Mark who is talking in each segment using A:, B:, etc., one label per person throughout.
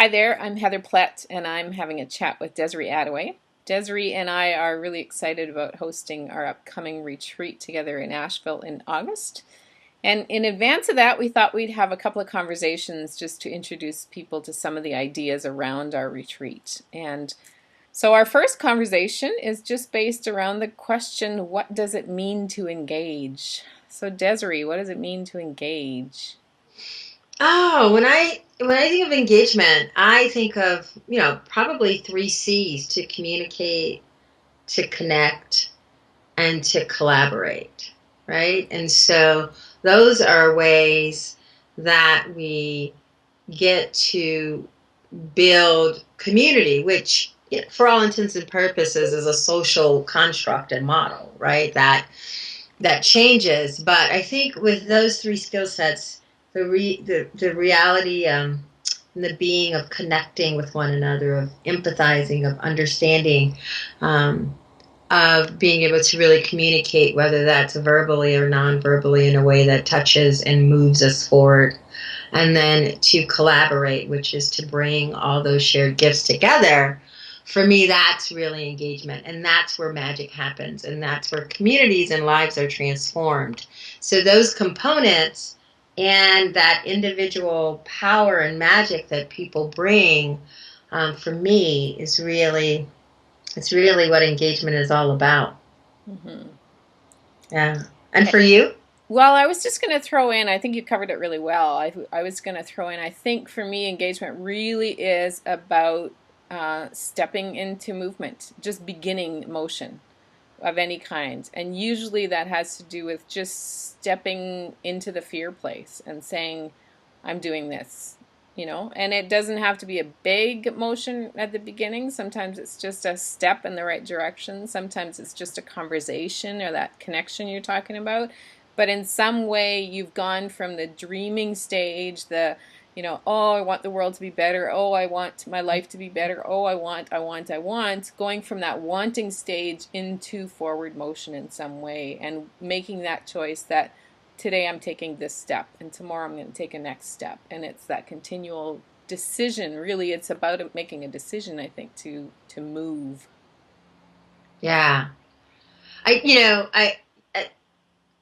A: Hi there, I'm Heather Plett, and I'm having a chat with Desiree Attaway. Desiree and I are really excited about hosting our upcoming retreat together in Asheville in August. And in advance of that, we thought we'd have a couple of conversations just to introduce people to some of the ideas around our retreat. And so our first conversation is just based around the question, what does it mean to engage? So Desiree, what does it mean to engage?
B: Oh, when I think of engagement, I think of, probably three C's: to communicate, to connect, and to collaborate, right? And so those are ways that we get to build community, which, for all intents and purposes, is a social construct and model, right? That changes. But I think with those three skill sets, the reality, and the being of connecting with one another, of empathizing, of understanding, um, of being able to really communicate, whether that's verbally or non-verbally, in a way that touches and moves us forward. And then to collaborate, which is to bring all those shared gifts together. For me, that's really engagement. And that's where magic happens. And that's where communities and lives are transformed. So those components and that individual power and magic that people bring, for me, it's really what engagement is all about.
A: Mm-hmm.
B: Yeah. And for you?
A: Well, I was just going to throw in, I think you covered it really well. I was going to throw in, I think for me, engagement really is about stepping into movement, just beginning motion of any kind. And usually that has to do with just stepping into the fear place and saying, I'm doing this, and it doesn't have to be a big motion at the beginning. Sometimes it's just a step in the right direction. Sometimes it's just a conversation or that connection you're talking about. But in some way, you've gone from the dreaming stage, oh, I want the world to be better. Oh, I want my life to be better. Oh, I want, going from that wanting stage into forward motion in some way and making that choice that today I'm taking this step and tomorrow I'm going to take a next step. And it's that continual decision. Really, it's about making a decision, I think, to move.
B: Yeah. I, you know, I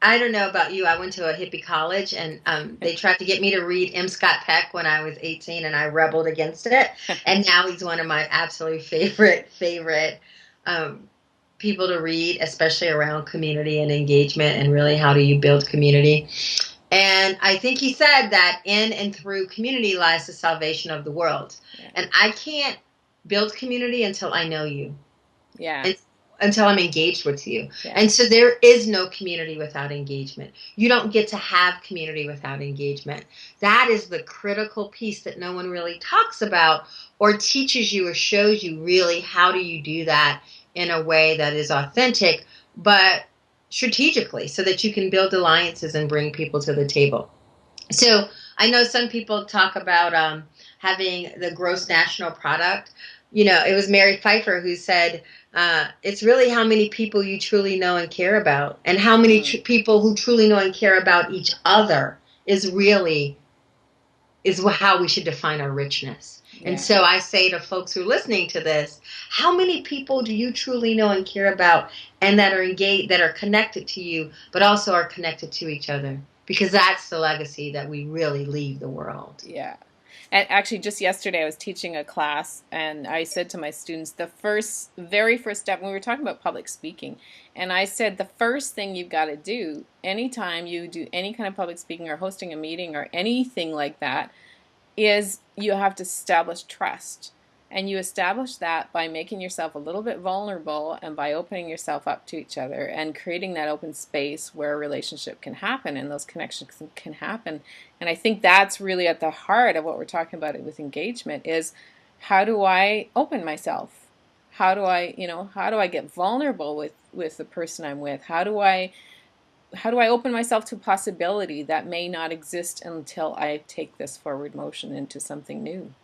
B: I don't know about you. I went to a hippie college, and they tried to get me to read M. Scott Peck when I was 18, and I rebelled against it. And now he's one of my absolute favorite um, people to read, especially around community and engagement, and really how do you build community. And I think he said that in and through community lies the salvation of the world.
A: Yeah.
B: And I can't build community until I know you,
A: Yeah.
B: and until I'm engaged with you.
A: Yeah.
B: And so there is no community without engagement. You don't get to have community without engagement. That is the critical piece that no one really talks about or teaches you or shows you really how do you do that in a way that is authentic, but strategically, so that you can build alliances and bring people to the table. So I know some people talk about having the gross national product. It was Mary Pfeiffer who said, it's really how many people you truly know and care about, and how many people who truly know and care about each other is how we should define our richness. And
A: Yeah.
B: so I say to folks who are listening to this, how many people do you truly know and care about, and that are engaged, that are connected to you, but also are connected to each other? Because that's the legacy that we really leave the world.
A: Yeah. And actually, just yesterday, I was teaching a class, and I said to my students, very first step, when we were talking about public speaking, and I said, the first thing you've got to do anytime you do any kind of public speaking or hosting a meeting or anything like that is you have to establish trust. And you establish that by making yourself a little bit vulnerable and by opening yourself up to each other and creating that open space where a relationship can happen and those connections can happen. And I think that's really at the heart of what we're talking about with engagement is how do I open myself? How do I get vulnerable with the person I'm with? How do I open myself to possibility that may not exist until I take this forward motion into something new?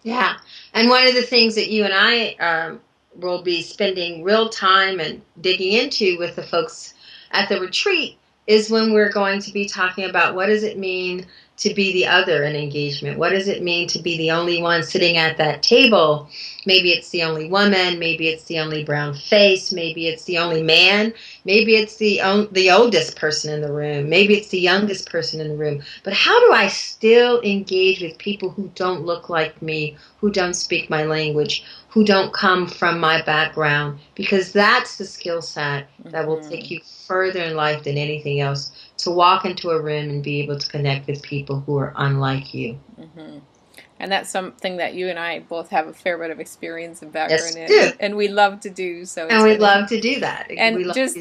B: Yeah. And one of the things that you and I will be spending real time and digging into with the folks at the retreat is when we're going to be talking about what does it mean to be the other in engagement? What does it mean to be the only one sitting at that table? Maybe it's the only woman, maybe it's the only brown face, maybe it's the only man, maybe it's the oldest person in the room, maybe it's the youngest person in the room. But how do I still engage with people who don't look like me, who don't speak my language, who don't come from my background? Because that's the skill set that will take you further in life than anything else, to walk into a room and be able to connect with people who are unlike you.
A: Mm-hmm. And that's something that you and I both have a fair bit of experience and
B: Yes,
A: background
B: we do.
A: in, and we love to do. So
B: And
A: it's
B: we
A: really,
B: love to do that.
A: and
B: We love to do
A: just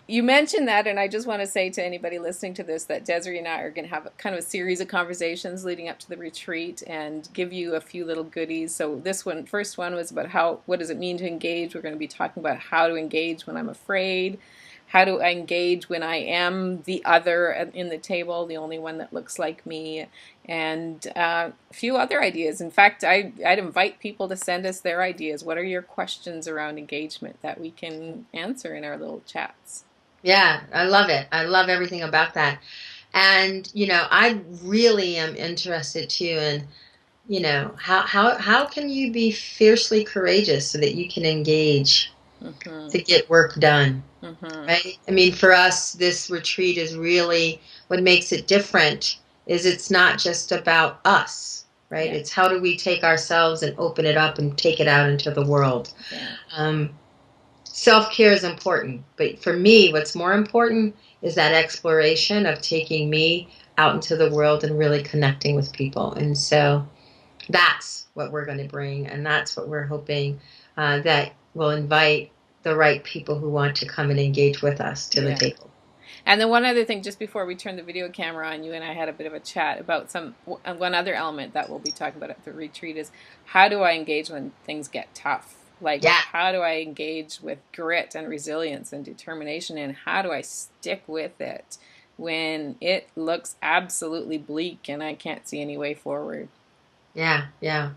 A: you mentioned that, and I just want to say to anybody listening to this that Desiree and I are going to have a, kind of a series of conversations leading up to the retreat and give you a few little goodies. So this one, first one was about what does it mean to engage. We're going to be talking about how to engage when I'm afraid. How do I engage when I am the other in the table, the only one that looks like me, and a few other ideas. In fact, I'd invite people to send us their ideas. What are your questions around engagement that we can answer in our little chats?
B: Yeah, I love it. I love everything about that. And, I really am interested too in, how can you be fiercely courageous so that you can engage
A: Mm-hmm.
B: to get work done,
A: Mm-hmm.
B: right? I mean, for us, this retreat is really what makes it different is it's not just about us, right?
A: Yeah.
B: It's how do we take ourselves and open it up and take it out into the world.
A: Yeah.
B: Um, Self-care is important, but for me, what's more important is that exploration of taking me out into the world and really connecting with people. And so that's what we're going to bring, and that's what we're hoping that will invite the right people who want to come and engage with us to the
A: Yeah.
B: table.
A: And then one other thing, just before we turn the video camera on, you and I had a bit of a chat about one other element that we'll be talking about at the retreat is how do I engage when things get tough? Like,
B: Yeah,
A: how do I engage with grit and resilience and determination, and how do I stick with it when it looks absolutely bleak and I can't see any way forward?
B: yeah, yeah.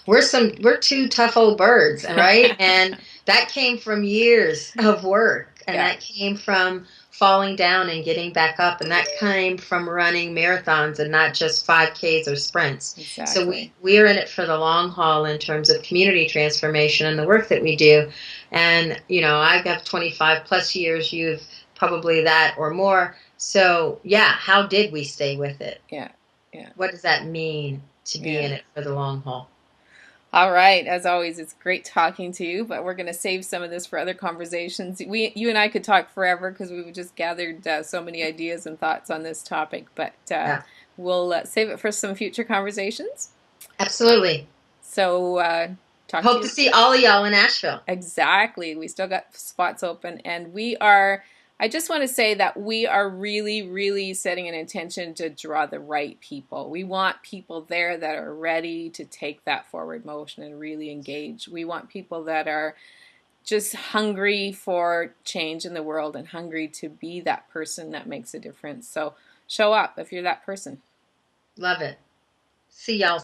B: We're two tough old birds, right? And that came from years of work, and
A: Yeah,
B: that came from falling down and getting back up, and that came from running marathons and not just 5Ks or sprints. So
A: exactly.
B: we're in it for the long haul in terms of community transformation and the work that we do. And I've got 25 plus years, you've probably that or more. So yeah, how did we stay with it?
A: Yeah, yeah,
B: What does that mean to be
A: yeah.
B: in it for the long haul?
A: All right. As always, it's great talking to you, but we're going to save some of this for other conversations. You and I could talk forever because we've just gathered so many ideas and thoughts on this topic, but
B: Yeah,
A: we'll save it for some future conversations.
B: absolutely.
A: So, talk to
B: Hope to
A: you.
B: see all of y'all in Asheville.
A: Exactly. We still got spots open, and we are. I just want to say that we are really, really setting an intention to draw the right people. We want people there that are ready to take that forward motion and really engage. We want people that are just hungry for change in the world and hungry to be that person that makes a difference. So show up if you're that person.
B: Love it. See y'all